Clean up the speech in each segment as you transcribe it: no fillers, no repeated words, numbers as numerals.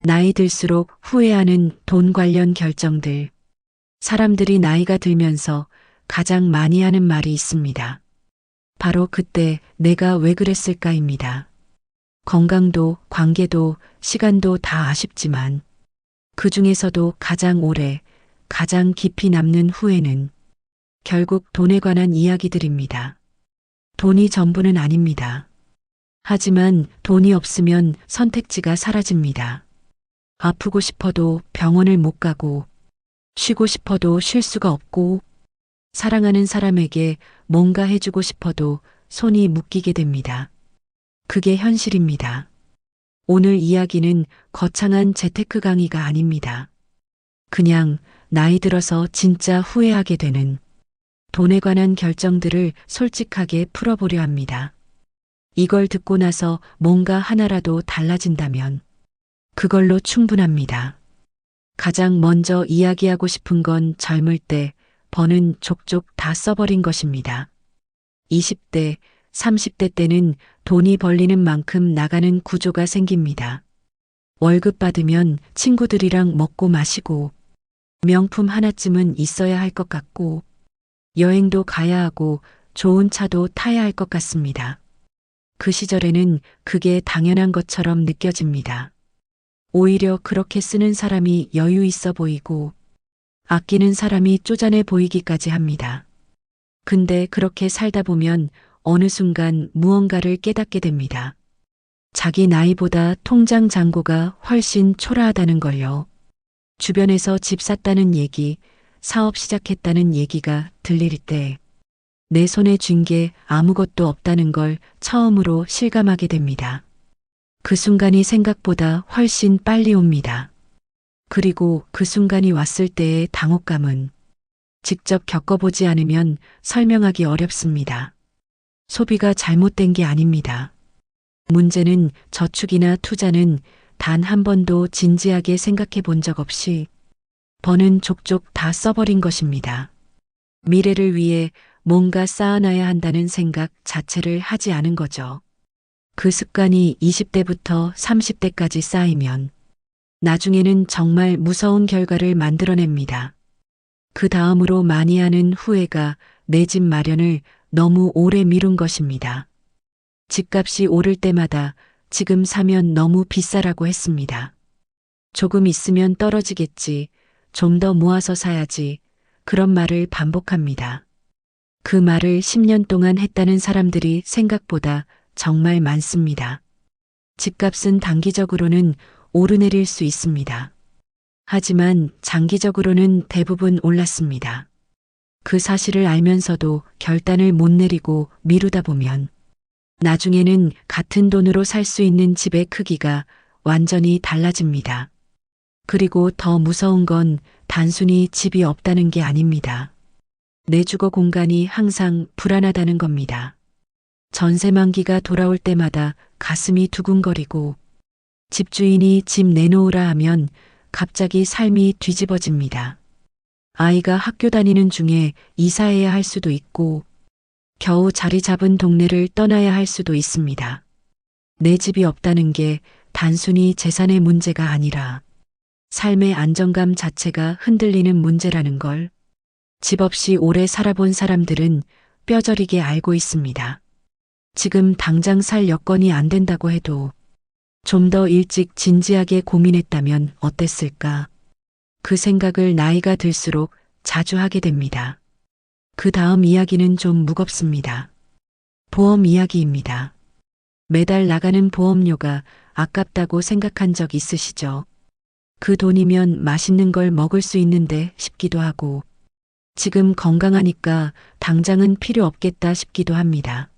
나이 들수록 후회하는 돈 관련 결정들. 사람들이 나이가 들면서 가장 많이 하는 말이 있습니다. 바로 그때 내가 왜 그랬을까입니다. 건강도, 관계도, 시간도 다 아쉽지만 그 중에서도 가장 오래, 가장 깊이 남는 후회는 결국 돈에 관한 이야기들입니다. 돈이 전부는 아닙니다. 하지만 돈이 없으면 선택지가 사라집니다. 아프고 싶어도 병원을 못 가고, 쉬고 싶어도 쉴 수가 없고, 사랑하는 사람에게 뭔가 해주고 싶어도 손이 묶이게 됩니다. 그게 현실입니다. 오늘 이야기는 거창한 재테크 강의가 아닙니다. 그냥 나이 들어서 진짜 후회하게 되는 돈에 관한 결정들을 솔직하게 풀어보려 합니다. 이걸 듣고 나서 뭔가 하나라도 달라진다면 그걸로 충분합니다. 가장 먼저 이야기하고 싶은 건 젊을 때 버는 족족 다 써버린 것입니다. 20대, 30대 때는 돈이 벌리는 만큼 나가는 구조가 생깁니다. 월급 받으면 친구들이랑 먹고 마시고, 명품 하나쯤은 있어야 할 것 같고, 여행도 가야 하고 좋은 차도 타야 할 것 같습니다. 그 시절에는 그게 당연한 것처럼 느껴집니다. 오히려 그렇게 쓰는 사람이 여유 있어 보이고 아끼는 사람이 쪼잔해 보이기까지 합니다. 근데 그렇게 살다 보면 어느 순간 무언가를 깨닫게 됩니다. 자기 나이보다 통장 잔고가 훨씬 초라하다는 걸요. 주변에서 집 샀다는 얘기, 사업 시작했다는 얘기가 들릴 때 내 손에 쥔 게 아무것도 없다는 걸 처음으로 실감하게 됩니다. 그 순간이 생각보다 훨씬 빨리 옵니다. 그리고 그 순간이 왔을 때의 당혹감은 직접 겪어보지 않으면 설명하기 어렵습니다. 소비가 잘못된 게 아닙니다. 문제는 저축이나 투자는 단 한 번도 진지하게 생각해 본 적 없이 버는 족족 다 써버린 것입니다. 미래를 위해 뭔가 쌓아놔야 한다는 생각 자체를 하지 않은 거죠. 그 습관이 20대부터 30대까지 쌓이면 나중에는 정말 무서운 결과를 만들어냅니다. 그 다음으로 많이 하는 후회가 내 집 마련을 너무 오래 미룬 것입니다. 집값이 오를 때마다 지금 사면 너무 비싸라고 했습니다. 조금 있으면 떨어지겠지, 좀 더 모아서 사야지, 그런 말을 반복합니다. 그 말을 10년 동안 했다는 사람들이 생각보다 정말 많습니다. 집값은 단기적으로는 오르내릴 수 있습니다. 하지만 장기적으로는 대부분 올랐습니다. 그 사실을 알면서도 결단을 못 내리고 미루다 보면 나중에는 같은 돈으로 살 수 있는 집의 크기가 완전히 달라집니다. 그리고 더 무서운 건 단순히 집이 없다는 게 아닙니다. 내 주거 공간이 항상 불안하다는 겁니다. 전세 만기가 돌아올 때마다 가슴이 두근거리고 집주인이 집 내놓으라 하면 갑자기 삶이 뒤집어집니다. 아이가 학교 다니는 중에 이사해야 할 수도 있고 겨우 자리 잡은 동네를 떠나야 할 수도 있습니다. 내 집이 없다는 게 단순히 재산의 문제가 아니라 삶의 안정감 자체가 흔들리는 문제라는 걸 집 없이 오래 살아본 사람들은 뼈저리게 알고 있습니다. 지금 당장 살 여건이 안 된다고 해도 좀 더 일찍 진지하게 고민했다면 어땠을까? 그 생각을 나이가 들수록 자주 하게 됩니다. 그 다음 이야기는 좀 무겁습니다. 보험 이야기입니다. 매달 나가는 보험료가 아깝다고 생각한 적 있으시죠? 그 돈이면 맛있는 걸 먹을 수 있는데 싶기도 하고 지금 건강하니까 당장은 필요 없겠다 싶기도 합니다.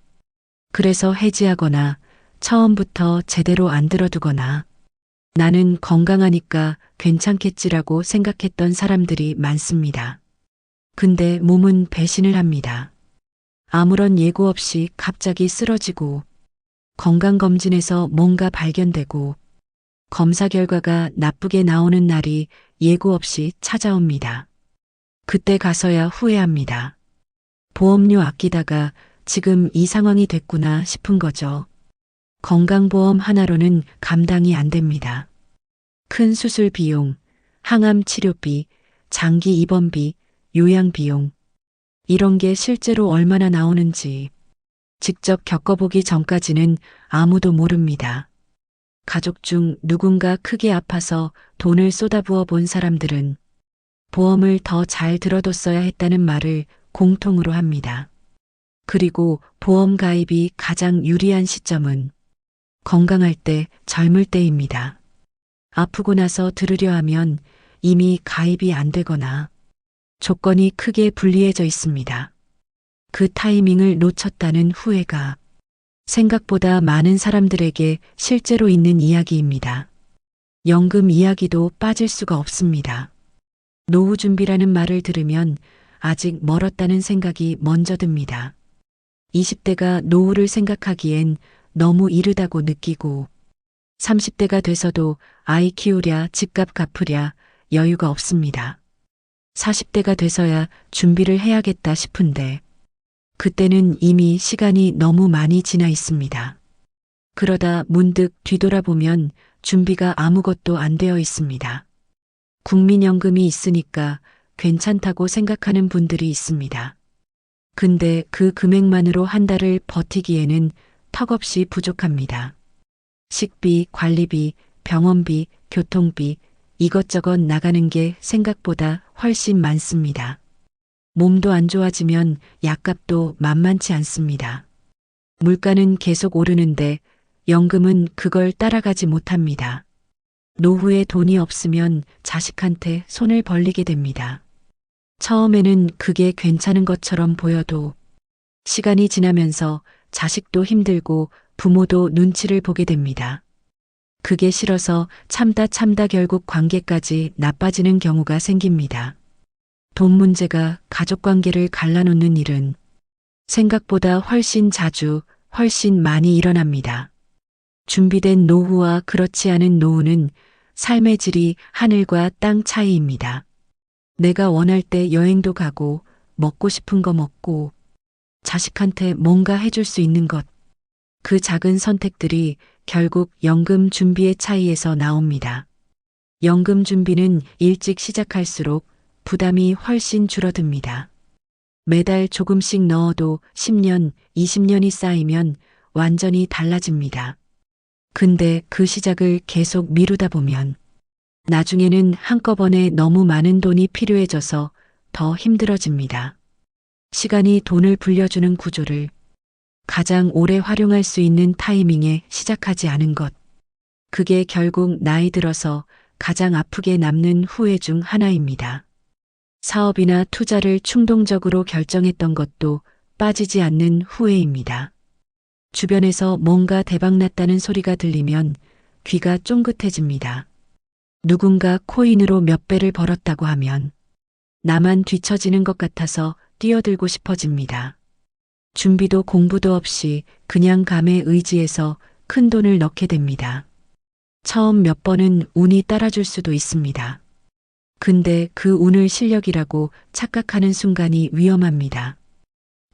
그래서 해지하거나 처음부터 제대로 안 들어두거나 나는 건강하니까 괜찮겠지라고 생각했던 사람들이 많습니다. 근데 몸은 배신을 합니다. 아무런 예고 없이 갑자기 쓰러지고 건강검진에서 뭔가 발견되고 검사 결과가 나쁘게 나오는 날이 예고 없이 찾아옵니다. 그때 가서야 후회합니다. 보험료 아끼다가 지금 이 상황이 됐구나 싶은 거죠. 건강보험 하나로는 감당이 안 됩니다. 큰 수술 비용, 항암 치료비, 장기 입원비, 요양 비용. 이런 게 실제로 얼마나 나오는지 직접 겪어보기 전까지는 아무도 모릅니다. 가족 중 누군가 크게 아파서 돈을 쏟아부어 본 사람들은 보험을 더 잘 들어뒀어야 했다는 말을 공통으로 합니다. 그리고 보험 가입이 가장 유리한 시점은 건강할 때, 젊을 때입니다. 아프고 나서 들으려 하면 이미 가입이 안 되거나 조건이 크게 불리해져 있습니다. 그 타이밍을 놓쳤다는 후회가 생각보다 많은 사람들에게 실제로 있는 이야기입니다. 연금 이야기도 빠질 수가 없습니다. 노후 준비라는 말을 들으면 아직 멀었다는 생각이 먼저 듭니다. 20대가 노후를 생각하기엔 너무 이르다고 느끼고 30대가 돼서도 아이 키우랴 집값 갚으랴 여유가 없습니다. 40대가 돼서야 준비를 해야겠다 싶은데 그때는 이미 시간이 너무 많이 지나 있습니다. 그러다 문득 뒤돌아보면 준비가 아무것도 안 되어 있습니다. 국민연금이 있으니까 괜찮다고 생각하는 분들이 있습니다. 근데 그 금액만으로 한 달을 버티기에는 턱없이 부족합니다. 식비, 관리비, 병원비, 교통비, 이것저것 나가는 게 생각보다 훨씬 많습니다. 몸도 안 좋아지면 약값도 만만치 않습니다. 물가는 계속 오르는데 연금은 그걸 따라가지 못합니다. 노후에 돈이 없으면 자식한테 손을 벌리게 됩니다. 처음에는 그게 괜찮은 것처럼 보여도 시간이 지나면서 자식도 힘들고 부모도 눈치를 보게 됩니다. 그게 싫어서 참다 결국 관계까지 나빠지는 경우가 생깁니다. 돈 문제가 가족 관계를 갈라놓는 일은 생각보다 훨씬 자주, 훨씬 많이 일어납니다. 준비된 노후와 그렇지 않은 노후는 삶의 질이 하늘과 땅 차이입니다. 내가 원할 때 여행도 가고, 먹고 싶은 거 먹고, 자식한테 뭔가 해줄 수 있는 것. 그 작은 선택들이 결국 연금 준비의 차이에서 나옵니다. 연금 준비는 일찍 시작할수록 부담이 훨씬 줄어듭니다. 매달 조금씩 넣어도 10년, 20년이 쌓이면 완전히 달라집니다. 근데 그 시작을 계속 미루다 보면 나중에는 한꺼번에 너무 많은 돈이 필요해져서 더 힘들어집니다. 시간이 돈을 불려주는 구조를 가장 오래 활용할 수 있는 타이밍에 시작하지 않은 것. 그게 결국 나이 들어서 가장 아프게 남는 후회 중 하나입니다. 사업이나 투자를 충동적으로 결정했던 것도 빠지지 않는 후회입니다. 주변에서 뭔가 대박났다는 소리가 들리면 귀가 쫑긋해집니다. 누군가 코인으로 몇 배를 벌었다고 하면 나만 뒤처지는 것 같아서 뛰어들고 싶어집니다. 준비도 공부도 없이 그냥 감에 의지해서 큰 돈을 넣게 됩니다. 처음 몇 번은 운이 따라줄 수도 있습니다. 근데 그 운을 실력이라고 착각하는 순간이 위험합니다.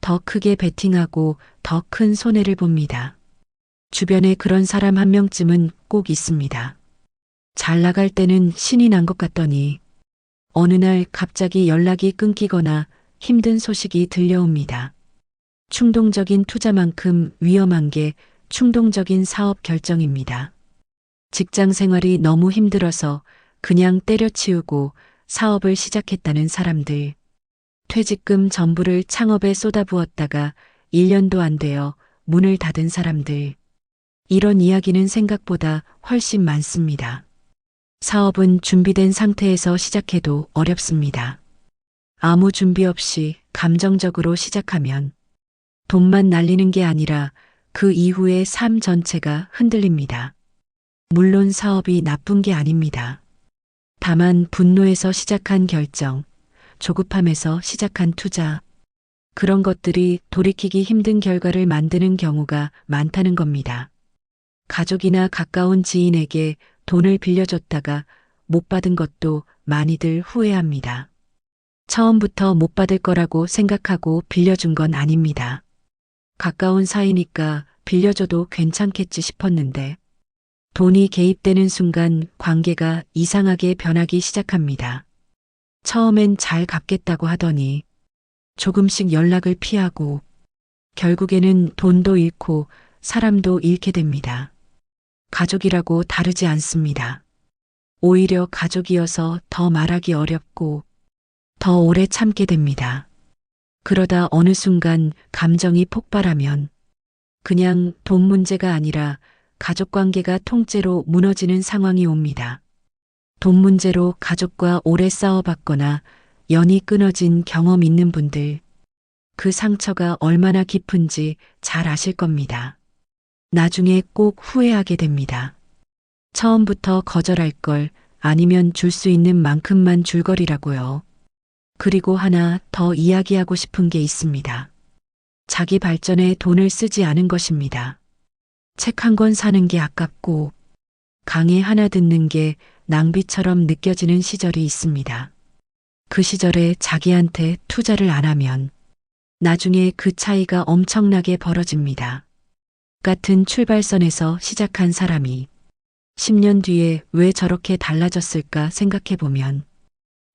더 크게 베팅하고 더 큰 손해를 봅니다. 주변에 그런 사람 한 명쯤은 꼭 있습니다. 잘 나갈 때는 신이 난 것 같더니 어느 날 갑자기 연락이 끊기거나 힘든 소식이 들려옵니다. 충동적인 투자만큼 위험한 게 충동적인 사업 결정입니다. 직장 생활이 너무 힘들어서 그냥 때려치우고 사업을 시작했다는 사람들. 퇴직금 전부를 창업에 쏟아부었다가 1년도 안 되어 문을 닫은 사람들. 이런 이야기는 생각보다 훨씬 많습니다. 사업은 준비된 상태에서 시작해도 어렵습니다. 아무 준비 없이 감정적으로 시작하면 돈만 날리는 게 아니라 그 이후의 삶 전체가 흔들립니다. 물론 사업이 나쁜 게 아닙니다. 다만 분노에서 시작한 결정, 조급함에서 시작한 투자, 그런 것들이 돌이키기 힘든 결과를 만드는 경우가 많다는 겁니다. 가족이나 가까운 지인에게 돈을 빌려줬다가 못 받은 것도 많이들 후회합니다. 처음부터 못 받을 거라고 생각하고 빌려준 건 아닙니다. 가까운 사이니까 빌려줘도 괜찮겠지 싶었는데 돈이 개입되는 순간 관계가 이상하게 변하기 시작합니다. 처음엔 잘 갚겠다고 하더니 조금씩 연락을 피하고 결국에는 돈도 잃고 사람도 잃게 됩니다. 가족이라고 다르지 않습니다. 오히려 가족이어서 더 말하기 어렵고 더 오래 참게 됩니다. 그러다 어느 순간 감정이 폭발하면 그냥 돈 문제가 아니라 가족 관계가 통째로 무너지는 상황이 옵니다. 돈 문제로 가족과 오래 싸워봤거나 연이 끊어진 경험 있는 분들, 그 상처가 얼마나 깊은지 잘 아실 겁니다. 나중에 꼭 후회하게 됩니다. 처음부터 거절할 걸, 아니면 줄 수 있는 만큼만 줄 거리라고요. 그리고 하나 더 이야기하고 싶은 게 있습니다. 자기 발전에 돈을 쓰지 않은 것입니다. 책 한 권 사는 게 아깝고 강의 하나 듣는 게 낭비처럼 느껴지는 시절이 있습니다. 그 시절에 자기한테 투자를 안 하면 나중에 그 차이가 엄청나게 벌어집니다. 같은 출발선에서 시작한 사람이 10년 뒤에 왜 저렇게 달라졌을까 생각해 보면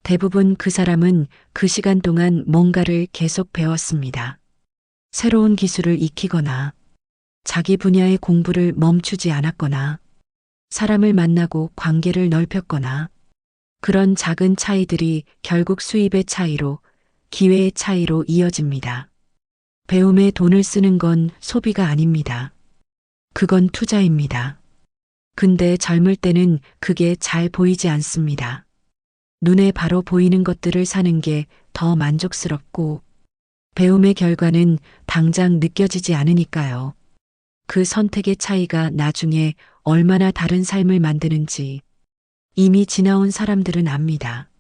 대부분 그 사람은 그 시간 동안 뭔가를 계속 배웠습니다. 새로운 기술을 익히거나 자기 분야의 공부를 멈추지 않았거나 사람을 만나고 관계를 넓혔거나 그런 작은 차이들이 결국 수입의 차이로, 기회의 차이로 이어집니다. 배움에 돈을 쓰는 건 소비가 아닙니다. 그건 투자입니다. 근데 젊을 때는 그게 잘 보이지 않습니다. 눈에 바로 보이는 것들을 사는 게 더 만족스럽고 배움의 결과는 당장 느껴지지 않으니까요. 그 선택의 차이가 나중에 얼마나 다른 삶을 만드는지 이미 지나온 사람들은 압니다.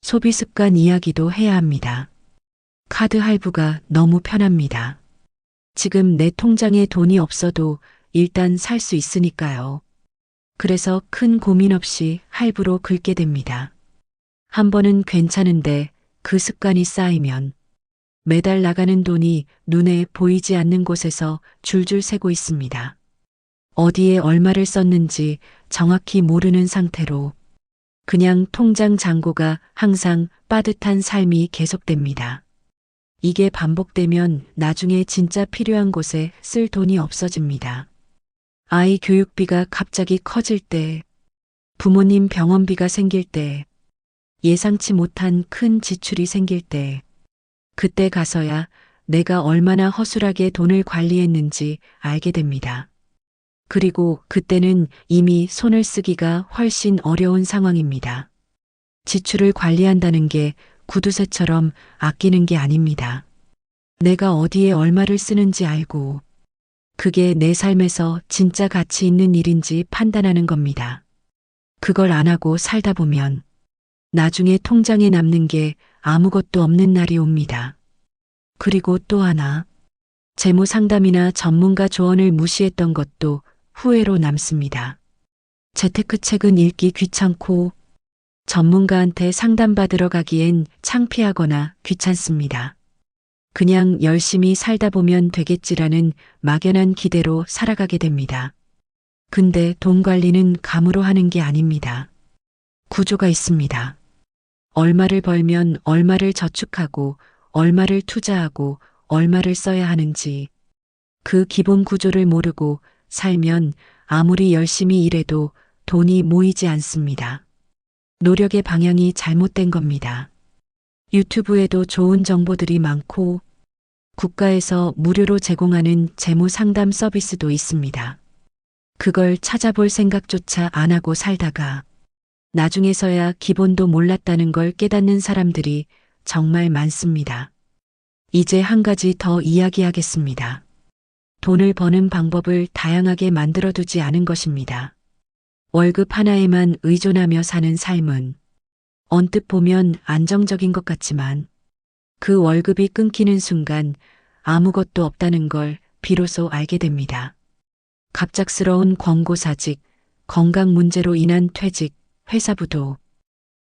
소비 습관 이야기도 해야 합니다. 카드 할부가 너무 편합니다. 지금 내 통장에 돈이 없어도 일단 살 수 있으니까요. 그래서 큰 고민 없이 할부로 긁게 됩니다. 한 번은 괜찮은데 그 습관이 쌓이면 매달 나가는 돈이 눈에 보이지 않는 곳에서 줄줄 새고 있습니다. 어디에 얼마를 썼는지 정확히 모르는 상태로 그냥 통장 잔고가 항상 빠듯한 삶이 계속됩니다. 이게 반복되면 나중에 진짜 필요한 곳에 쓸 돈이 없어집니다. 아이 교육비가 갑자기 커질 때, 부모님 병원비가 생길 때, 예상치 못한 큰 지출이 생길 때, 그때 가서야 내가 얼마나 허술하게 돈을 관리했는지 알게 됩니다. 그리고 그때는 이미 손을 쓰기가 훨씬 어려운 상황입니다. 지출을 관리한다는 게 구두쇠처럼 아끼는 게 아닙니다. 내가 어디에 얼마를 쓰는지 알고 그게 내 삶에서 진짜 가치 있는 일인지 판단하는 겁니다. 그걸 안 하고 살다 보면 나중에 통장에 남는 게 아무것도 없는 날이 옵니다. 그리고 또 하나, 재무 상담이나 전문가 조언을 무시했던 것도 후회로 남습니다. 재테크 책은 읽기 귀찮고 전문가한테 상담받으러 가기엔 창피하거나 귀찮습니다. 그냥 열심히 살다 보면 되겠지라는 막연한 기대로 살아가게 됩니다. 근데 돈 관리는 감으로 하는 게 아닙니다. 구조가 있습니다. 얼마를 벌면 얼마를 저축하고 얼마를 투자하고 얼마를 써야 하는지 그 기본 구조를 모르고 살면 아무리 열심히 일해도 돈이 모이지 않습니다. 노력의 방향이 잘못된 겁니다. 유튜브에도 좋은 정보들이 많고 국가에서 무료로 제공하는 재무 상담 서비스도 있습니다. 그걸 찾아볼 생각조차 안 하고 살다가 나중에서야 기본도 몰랐다는 걸 깨닫는 사람들이 정말 많습니다. 이제 한 가지 더 이야기하겠습니다. 돈을 버는 방법을 다양하게 만들어두지 않은 것입니다. 월급 하나에만 의존하며 사는 삶은 언뜻 보면 안정적인 것 같지만 그 월급이 끊기는 순간 아무것도 없다는 걸 비로소 알게 됩니다. 갑작스러운 권고사직, 건강 문제로 인한 퇴직, 회사 부도.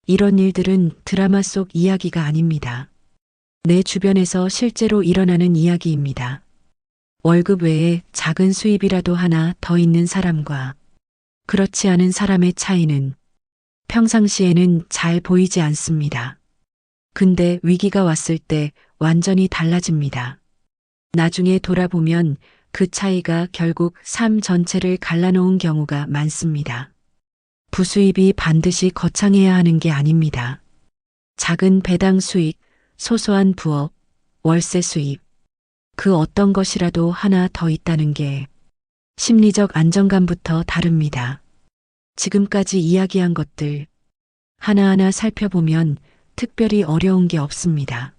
이런 일들은 드라마 속 이야기가 아닙니다. 내 주변에서 실제로 일어나는 이야기입니다. 월급 외에 작은 수입이라도 하나 더 있는 사람과 그렇지 않은 사람의 차이는 평상시에는 잘 보이지 않습니다. 근데 위기가 왔을 때 완전히 달라집니다. 나중에 돌아보면 그 차이가 결국 삶 전체를 갈라놓은 경우가 많습니다. 부수입이 반드시 거창해야 하는 게 아닙니다. 작은 배당 수익, 소소한 부업, 월세 수입, 그 어떤 것이라도 하나 더 있다는 게 심리적 안정감부터 다릅니다. 지금까지 이야기한 것들 하나하나 살펴보면 특별히 어려운 게 없습니다.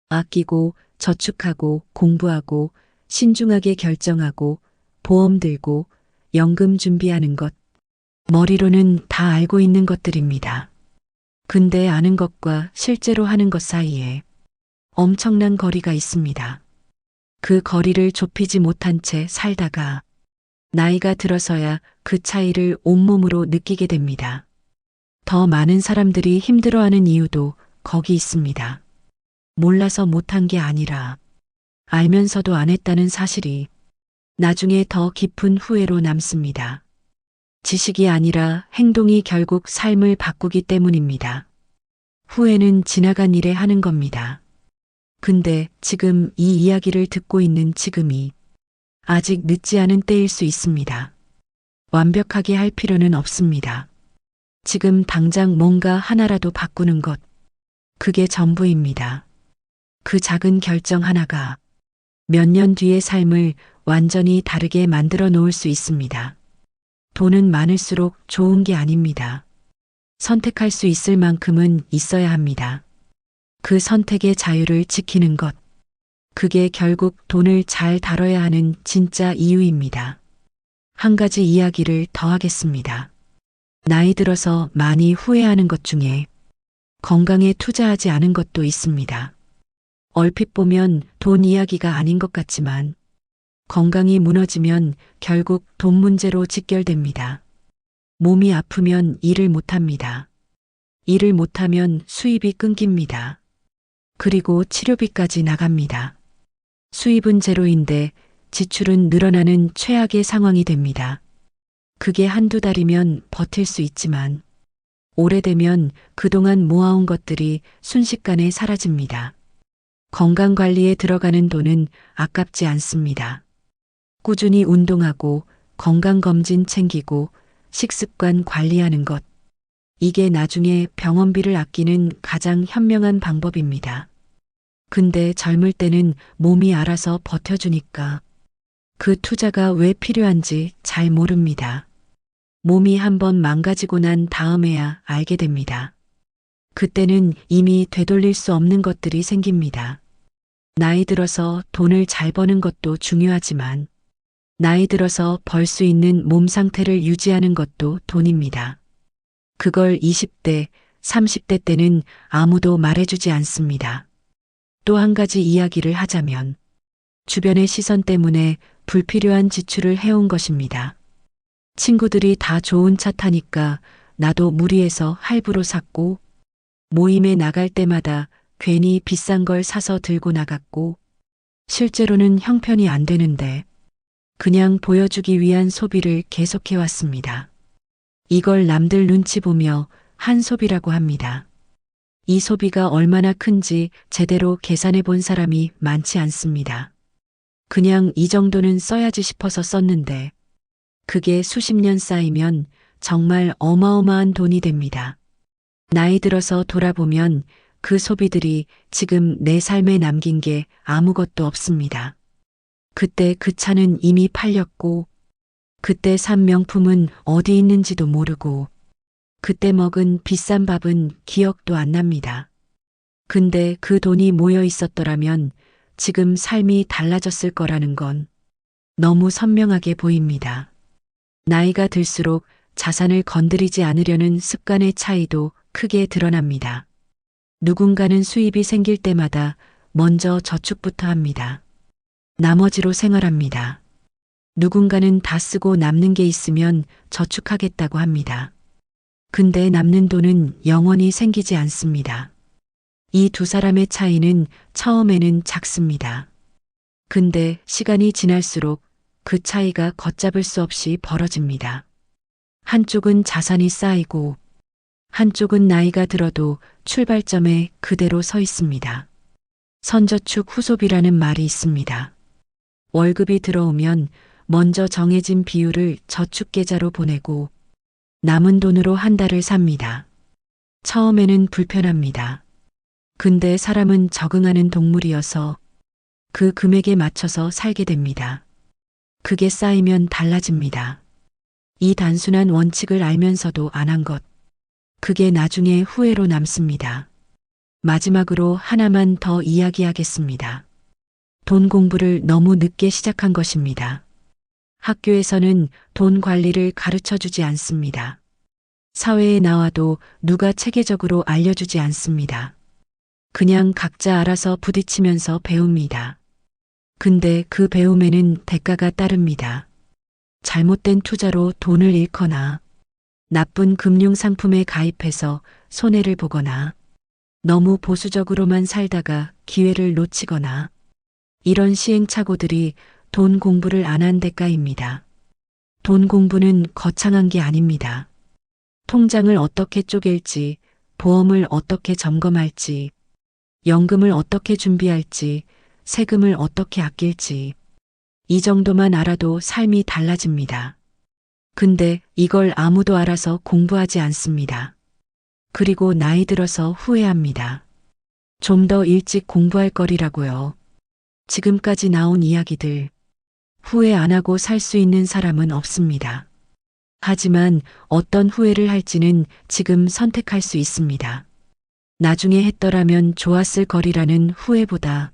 아끼고 저축하고 공부하고 신중하게 결정하고 보험 들고 연금 준비하는 것. 머리로는 다 알고 있는 것들입니다. 근데 아는 것과 실제로 하는 것 사이에 엄청난 거리가 있습니다. 그 거리를 좁히지 못한 채 살다가 나이가 들어서야 그 차이를 온몸으로 느끼게 됩니다. 더 많은 사람들이 힘들어하는 이유도 거기 있습니다. 몰라서 못한 게 아니라 알면서도 안 했다는 사실이 나중에 더 깊은 후회로 남습니다. 지식이 아니라 행동이 결국 삶을 바꾸기 때문입니다. 후회는 지나간 일에 하는 겁니다. 근데 지금 이 이야기를 듣고 있는 지금이 아직 늦지 않은 때일 수 있습니다. 완벽하게 할 필요는 없습니다. 지금 당장 뭔가 하나라도 바꾸는 것, 그게 전부입니다. 그 작은 결정 하나가 몇 년 뒤의 삶을 완전히 다르게 만들어 놓을 수 있습니다. 돈은 많을수록 좋은 게 아닙니다. 선택할 수 있을 만큼은 있어야 합니다. 그 선택의 자유를 지키는 것. 그게 결국 돈을 잘 다뤄야 하는 진짜 이유입니다. 한 가지 이야기를 더 하겠습니다. 나이 들어서 많이 후회하는 것 중에 건강에 투자하지 않은 것도 있습니다. 얼핏 보면 돈 이야기가 아닌 것 같지만 건강이 무너지면 결국 돈 문제로 직결됩니다. 몸이 아프면 일을 못합니다. 일을 못하면 수입이 끊깁니다. 그리고 치료비까지 나갑니다. 수입은 제로인데 지출은 늘어나는 최악의 상황이 됩니다. 그게 한두 달이면 버틸 수 있지만 오래되면 그동안 모아온 것들이 순식간에 사라집니다. 건강관리에 들어가는 돈은 아깝지 않습니다. 꾸준히 운동하고 건강검진 챙기고 식습관 관리하는 것. 이게 나중에 병원비를 아끼는 가장 현명한 방법입니다. 근데 젊을 때는 몸이 알아서 버텨주니까 그 투자가 왜 필요한지 잘 모릅니다. 몸이 한번 망가지고 난 다음에야 알게 됩니다. 그때는 이미 되돌릴 수 없는 것들이 생깁니다. 나이 들어서 돈을 잘 버는 것도 중요하지만 나이 들어서 벌 수 있는 몸 상태를 유지하는 것도 돈입니다. 그걸 20대, 30대 때는 아무도 말해주지 않습니다. 또 한 가지 이야기를 하자면 주변의 시선 때문에 불필요한 지출을 해온 것입니다. 친구들이 다 좋은 차 타니까 나도 무리해서 할부로 샀고 모임에 나갈 때마다 괜히 비싼 걸 사서 들고 나갔고 실제로는 형편이 안 되는데 그냥 보여주기 위한 소비를 계속해왔습니다. 이걸 남들 눈치 보며 한 소비라고 합니다. 이 소비가 얼마나 큰지 제대로 계산해 본 사람이 많지 않습니다. 그냥 이 정도는 써야지 싶어서 썼는데 그게 수십 년 쌓이면 정말 어마어마한 돈이 됩니다. 나이 들어서 돌아보면 그 소비들이 지금 내 삶에 남긴 게 아무것도 없습니다. 그때 그 차는 이미 팔렸고 그때 산 명품은 어디 있는지도 모르고 그때 먹은 비싼 밥은 기억도 안 납니다. 근데 그 돈이 모여 있었더라면 지금 삶이 달라졌을 거라는 건 너무 선명하게 보입니다. 나이가 들수록 자산을 건드리지 않으려는 습관의 차이도 크게 드러납니다. 누군가는 수입이 생길 때마다 먼저 저축부터 합니다. 나머지로 생활합니다. 누군가는 다 쓰고 남는 게 있으면 저축하겠다고 합니다. 근데 남는 돈은 영원히 생기지 않습니다. 이 두 사람의 차이는 처음에는 작습니다. 근데 시간이 지날수록 그 차이가 걷잡을 수 없이 벌어집니다. 한쪽은 자산이 쌓이고 한쪽은 나이가 들어도 출발점에 그대로 서 있습니다. 선저축 후소비라는 말이 있습니다. 월급이 들어오면 먼저 정해진 비율을 저축계좌로 보내고 남은 돈으로 한 달을 삽니다. 처음에는 불편합니다. 근데 사람은 적응하는 동물이어서 그 금액에 맞춰서 살게 됩니다. 그게 쌓이면 달라집니다. 이 단순한 원칙을 알면서도 안 한 것. 그게 나중에 후회로 남습니다. 마지막으로 하나만 더 이야기하겠습니다. 돈 공부를 너무 늦게 시작한 것입니다. 학교에서는 돈 관리를 가르쳐 주지 않습니다. 사회에 나와도 누가 체계적으로 알려주지 않습니다. 그냥 각자 알아서 부딪히면서 배웁니다. 근데 그 배움에는 대가가 따릅니다. 잘못된 투자로 돈을 잃거나 나쁜 금융상품에 가입해서 손해를 보거나 너무 보수적으로만 살다가 기회를 놓치거나 이런 시행착오들이 돈 공부를 안 한 대가입니다. 돈 공부는 거창한 게 아닙니다. 통장을 어떻게 쪼갤지, 보험을 어떻게 점검할지, 연금을 어떻게 준비할지, 세금을 어떻게 아낄지, 이 정도만 알아도 삶이 달라집니다. 근데 이걸 아무도 알아서 공부하지 않습니다. 그리고 나이 들어서 후회합니다. 좀 더 일찍 공부할 거리라고요. 지금까지 나온 이야기들, 후회 안 하고 살 수 있는 사람은 없습니다. 하지만 어떤 후회를 할지는 지금 선택할 수 있습니다. 나중에 했더라면 좋았을 거리라는 후회보다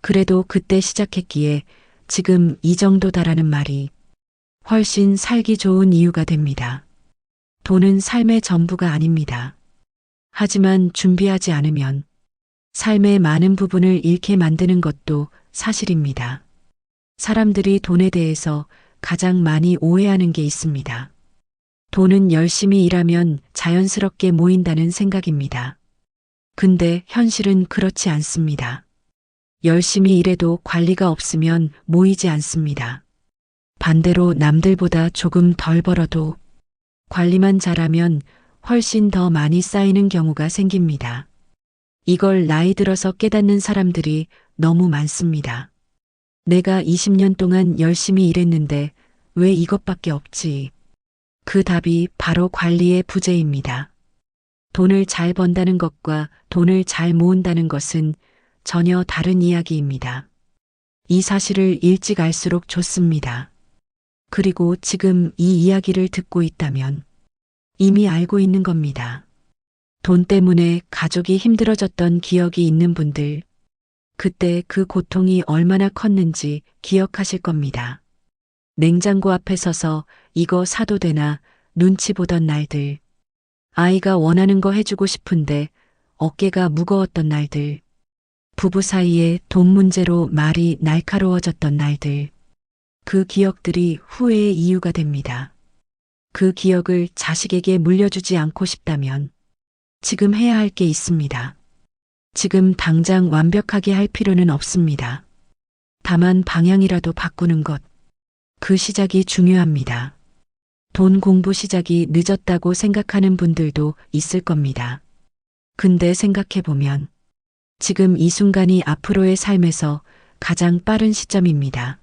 그래도 그때 시작했기에 지금 이 정도다라는 말이 훨씬 살기 좋은 이유가 됩니다. 돈은 삶의 전부가 아닙니다. 하지만 준비하지 않으면 삶의 많은 부분을 잃게 만드는 것도 사실입니다. 사람들이 돈에 대해서 가장 많이 오해하는 게 있습니다. 돈은 열심히 일하면 자연스럽게 모인다는 생각입니다. 근데 현실은 그렇지 않습니다. 열심히 일해도 관리가 없으면 모이지 않습니다. 반대로 남들보다 조금 덜 벌어도 관리만 잘하면 훨씬 더 많이 쌓이는 경우가 생깁니다. 이걸 나이 들어서 깨닫는 사람들이 너무 많습니다. 내가 20년 동안 열심히 일했는데 왜 이것밖에 없지? 그 답이 바로 관리의 부재입니다. 돈을 잘 번다는 것과 돈을 잘 모은다는 것은 전혀 다른 이야기입니다. 이 사실을 일찍 알수록 좋습니다. 그리고 지금 이 이야기를 듣고 있다면 이미 알고 있는 겁니다. 돈 때문에 가족이 힘들어졌던 기억이 있는 분들, 그때 그 고통이 얼마나 컸는지 기억하실 겁니다. 냉장고 앞에 서서 이거 사도 되나 눈치 보던 날들, 아이가 원하는 거 해주고 싶은데 어깨가 무거웠던 날들, 부부 사이에 돈 문제로 말이 날카로워졌던 날들, 그 기억들이 후회의 이유가 됩니다. 그 기억을 자식에게 물려주지 않고 싶다면 지금 해야 할 게 있습니다. 지금 당장 완벽하게 할 필요는 없습니다. 다만 방향이라도 바꾸는 것, 그 시작이 중요합니다. 돈 공부 시작이 늦었다고 생각하는 분들도 있을 겁니다. 근데 생각해보면 지금 이 순간이 앞으로의 삶에서 가장 빠른 시점입니다.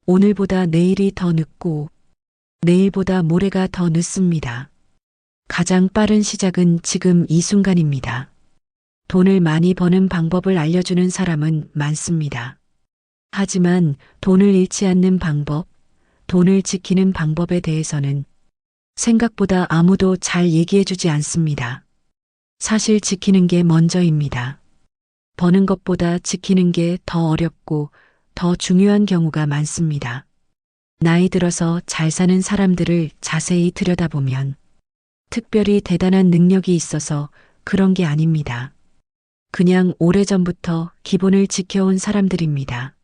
오늘보다 내일이 더 늦고 내일보다 모레가 더 늦습니다. 가장 빠른 시작은 지금 이 순간입니다. 돈을 많이 버는 방법을 알려주는 사람은 많습니다. 하지만 돈을 잃지 않는 방법, 돈을 지키는 방법에 대해서는 생각보다 아무도 잘 얘기해주지 않습니다. 사실 지키는 게 먼저입니다. 버는 것보다 지키는 게 더 어렵고 더 중요한 경우가 많습니다. 나이 들어서 잘 사는 사람들을 자세히 들여다보면 특별히 대단한 능력이 있어서 그런 게 아닙니다. 그냥 오래전부터 기본을 지켜온 사람들입니다.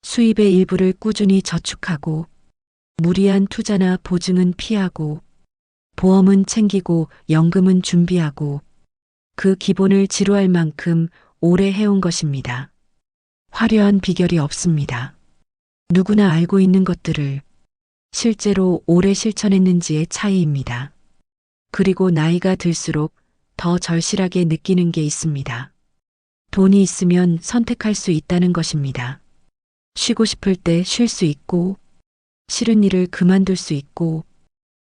수입의 일부를 꾸준히 저축하고 무리한 투자나 보증은 피하고 보험은 챙기고 연금은 준비하고 그 기본을 지루할 만큼 오래 해온 것입니다. 화려한 비결이 없습니다. 누구나 알고 있는 것들을 실제로 오래 실천했는지의 차이입니다. 그리고 나이가 들수록 더 절실하게 느끼는 게 있습니다. 돈이 있으면 선택할 수 있다는 것입니다. 쉬고 싶을 때 쉴 수 있고, 싫은 일을 그만둘 수 있고,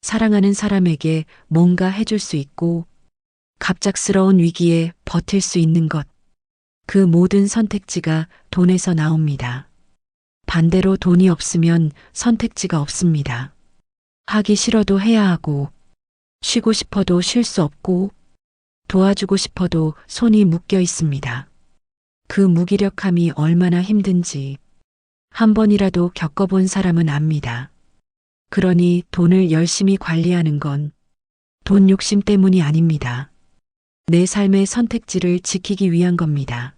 사랑하는 사람에게 뭔가 해줄 수 있고, 갑작스러운 위기에 버틸 수 있는 것. 그 모든 선택지가 돈에서 나옵니다. 반대로 돈이 없으면 선택지가 없습니다. 하기 싫어도 해야 하고, 쉬고 싶어도 쉴 수 없고, 도와주고 싶어도 손이 묶여 있습니다. 그 무기력함이 얼마나 힘든지 한 번이라도 겪어본 사람은 압니다. 그러니 돈을 열심히 관리하는 건 돈 욕심 때문이 아닙니다. 내 삶의 선택지를 지키기 위한 겁니다.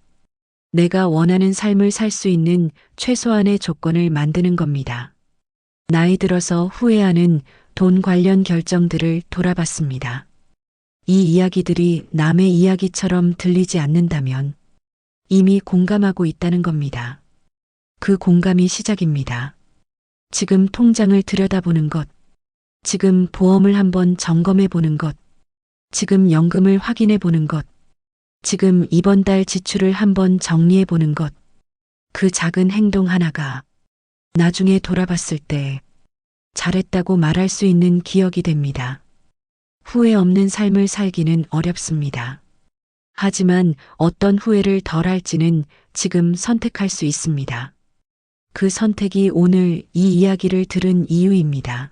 내가 원하는 삶을 살 수 있는 최소한의 조건을 만드는 겁니다. 나이 들어서 후회하는 돈 관련 결정들을 돌아봤습니다. 이 이야기들이 남의 이야기처럼 들리지 않는다면 이미 공감하고 있다는 겁니다. 그 공감이 시작입니다. 지금 통장을 들여다보는 것, 지금 보험을 한번 점검해 보는 것, 지금 연금을 확인해 보는 것, 지금 이번 달 지출을 한번 정리해 보는 것, 그 작은 행동 하나가 나중에 돌아봤을 때 잘했다고 말할 수 있는 기억이 됩니다. 후회 없는 삶을 살기는 어렵습니다. 하지만 어떤 후회를 덜 할지는 지금 선택할 수 있습니다. 그 선택이 오늘 이 이야기를 들은 이유입니다.